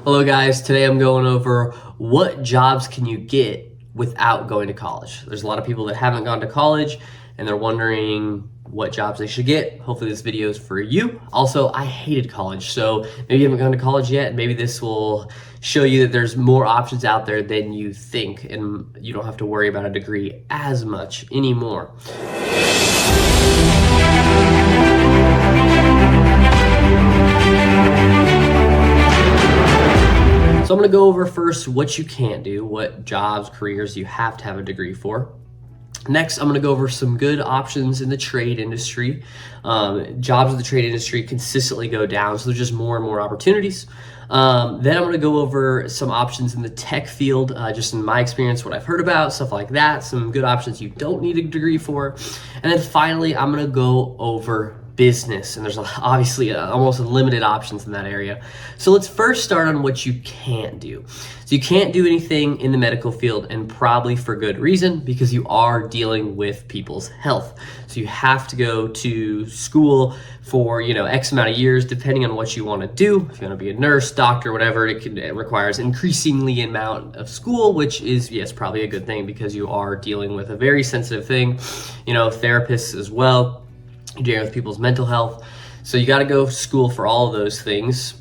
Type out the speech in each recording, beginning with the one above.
Hello guys, today I'm going over what jobs can you get without going to college. There's a lot of people that haven't gone to college and they're wondering what jobs they should get. Hopefully this video is for you. Also, I hated college, so maybe you haven't gone to college yet. Maybe this will show you that there's more options out there than you think and you don't have to worry about a degree as much anymore. So I'm gonna go over first what you can't do, what jobs, careers you have to have a degree for. Next, I'm gonna go over some good options in the trade industry. Jobs in the trade industry consistently go down, so there's just more and more opportunities. Then I'm gonna go over some options in the tech field, just in my experience, what I've heard about, stuff like that, some good options you don't need a degree for. And then finally, I'm gonna go over business, and there's obviously almost unlimited options in that area. So let's first start on what you can't do. So you can't do anything in the medical field, and probably for good reason, because you are dealing with people's health. So you have to go to school for X amount of years, depending on what you want to do. If you want to be a nurse, doctor, whatever, it requires increasingly amount of school, which is, yes, probably a good thing because you are dealing with a very sensitive thing. Therapists as well. You're dealing with people's mental health. So you got to go to school for all of those things.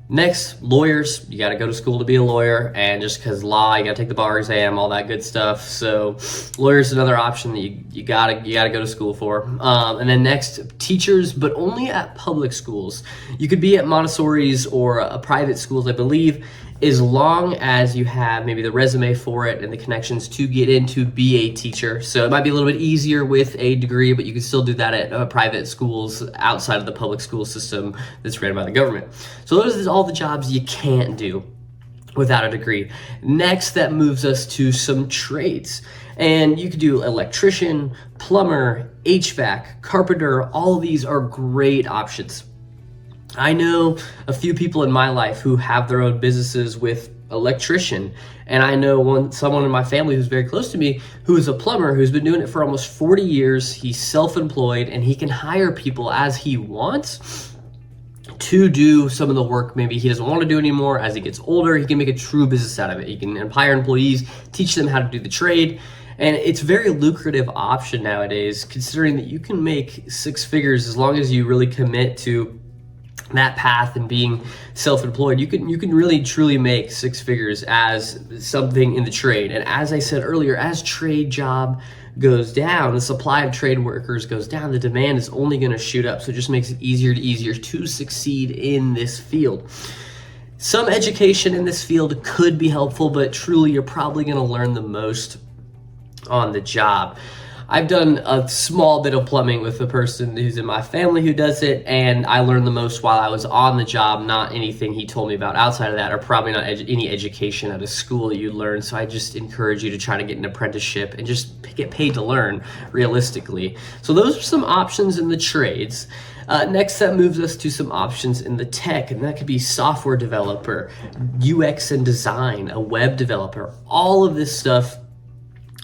Next, lawyers, you got to go to school to be a lawyer, and just because law, you got to take the bar exam, all that good stuff. So lawyers is another option that you gotta go to school for. And then next, teachers, but only at public schools. You could be at Montessori's or private schools, I believe, as long as you have maybe the resume for it and the connections to get in to be a teacher. So it might be a little bit easier with a degree, but you can still do that at private schools outside of the public school system that's ran by the government. So those are all the jobs you can't do without a degree. Next, that moves us to some trades. And you could do electrician, plumber, HVAC, carpenter. All of these are great options. I know a few people in my life who have their own businesses with electrician, and I know someone in my family who's very close to me who is a plumber who's been doing it for almost 40 years. He's self-employed and he can hire people as he wants to do some of the work maybe he doesn't want to do anymore. As he gets older, he can make a true business out of it. He can hire employees, teach them how to do the trade. And it's a very lucrative option nowadays, considering that you can make six figures as long as you really commit to that path and being self-employed. You can really truly make six figures as something in the trade. And as I said earlier, as trade job goes down, the supply of trade workers goes down, the demand is only going to shoot up. So it just makes it easier to succeed in this field. Some education in this field could be helpful, but truly you're probably going to learn the most on the job. I've done a small bit of plumbing with a person who's in my family who does it, and I learned the most while I was on the job, not anything he told me about outside of that, or probably not any education at a school that you learn. So I just encourage you to try to get an apprenticeship and just get paid to learn realistically. So those are some options in the trades. Next, that moves us to some options in the tech, and that could be software developer, UX and design, a web developer. All of this stuff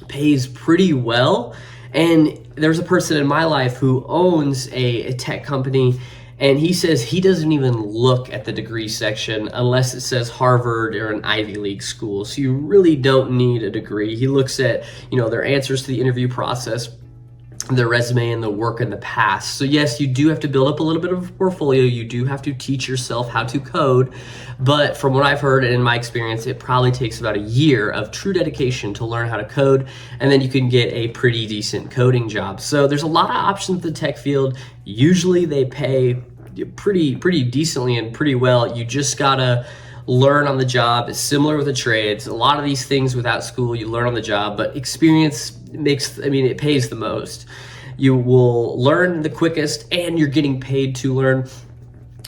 pays pretty well. And there's a person in my life who owns a tech company, and he says he doesn't even look at the degree section unless it says Harvard or an Ivy League school. So you really don't need a degree. He looks at, their answers to the interview process, their resume, and the work in the past. So yes, you do have to build up a little bit of a portfolio. You do have to teach yourself how to code. But from what I've heard and in my experience, it probably takes about a year of true dedication to learn how to code, and then you can get a pretty decent coding job. So there's a lot of options in the tech field. Usually they pay pretty decently and pretty well. You just gotta learn on the job. It's similar with the trades. A lot of these things without school, you learn on the job, but experience it pays the most. You will learn the quickest, and you're getting paid to learn.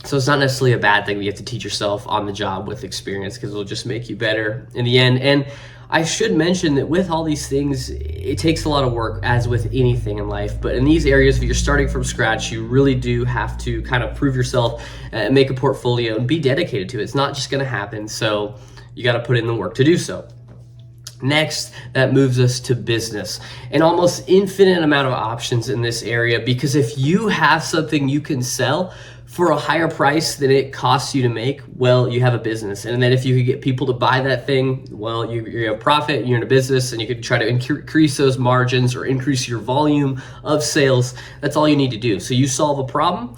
So it's not necessarily a bad thing that you have to teach yourself on the job with experience, because it'll just make you better in the end. And I should mention that with all these things, it takes a lot of work, as with anything in life. But in these areas, if you're starting from scratch, you really do have to kind of prove yourself and make a portfolio and be dedicated to it. It's not just going to happen. So you got to put in the work to do so. Next, that moves us to business. An almost infinite amount of options in this area, because if you have something you can sell, for a higher price than it costs you to make, well, you have a business. And then if you could get people to buy that thing, well, you have profit, you're in a business, and you could try to increase those margins or increase your volume of sales. That's all you need to do. So you solve a problem,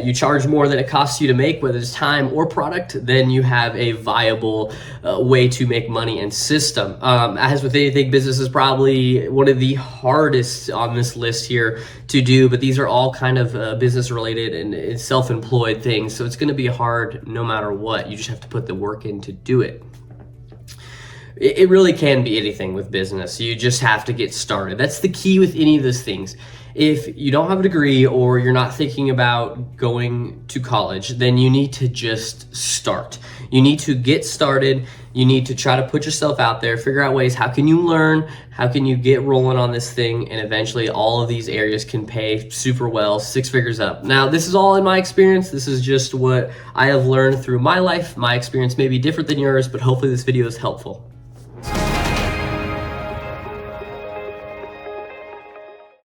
you charge more than it costs you to make, whether it's time or product, then you have a viable way to make money and system. As with anything, business is probably one of the hardest on this list here to do, but these are all kind of business related and self-employed things. So it's going to be hard no matter what. You just have to put the work in to do it. It really can be anything with business. You just have to get started. That's the key with any of those things. If you don't have a degree or you're not thinking about going to college, then you need to just start. You need to get started. You need to try to put yourself out there, figure out ways, how can you learn, how can you get rolling on this thing, and eventually all of these areas can pay super well, 6 figures up. Now, this is all in my experience. This is just what I have learned through my life. My experience may be different than yours, but hopefully this video is helpful.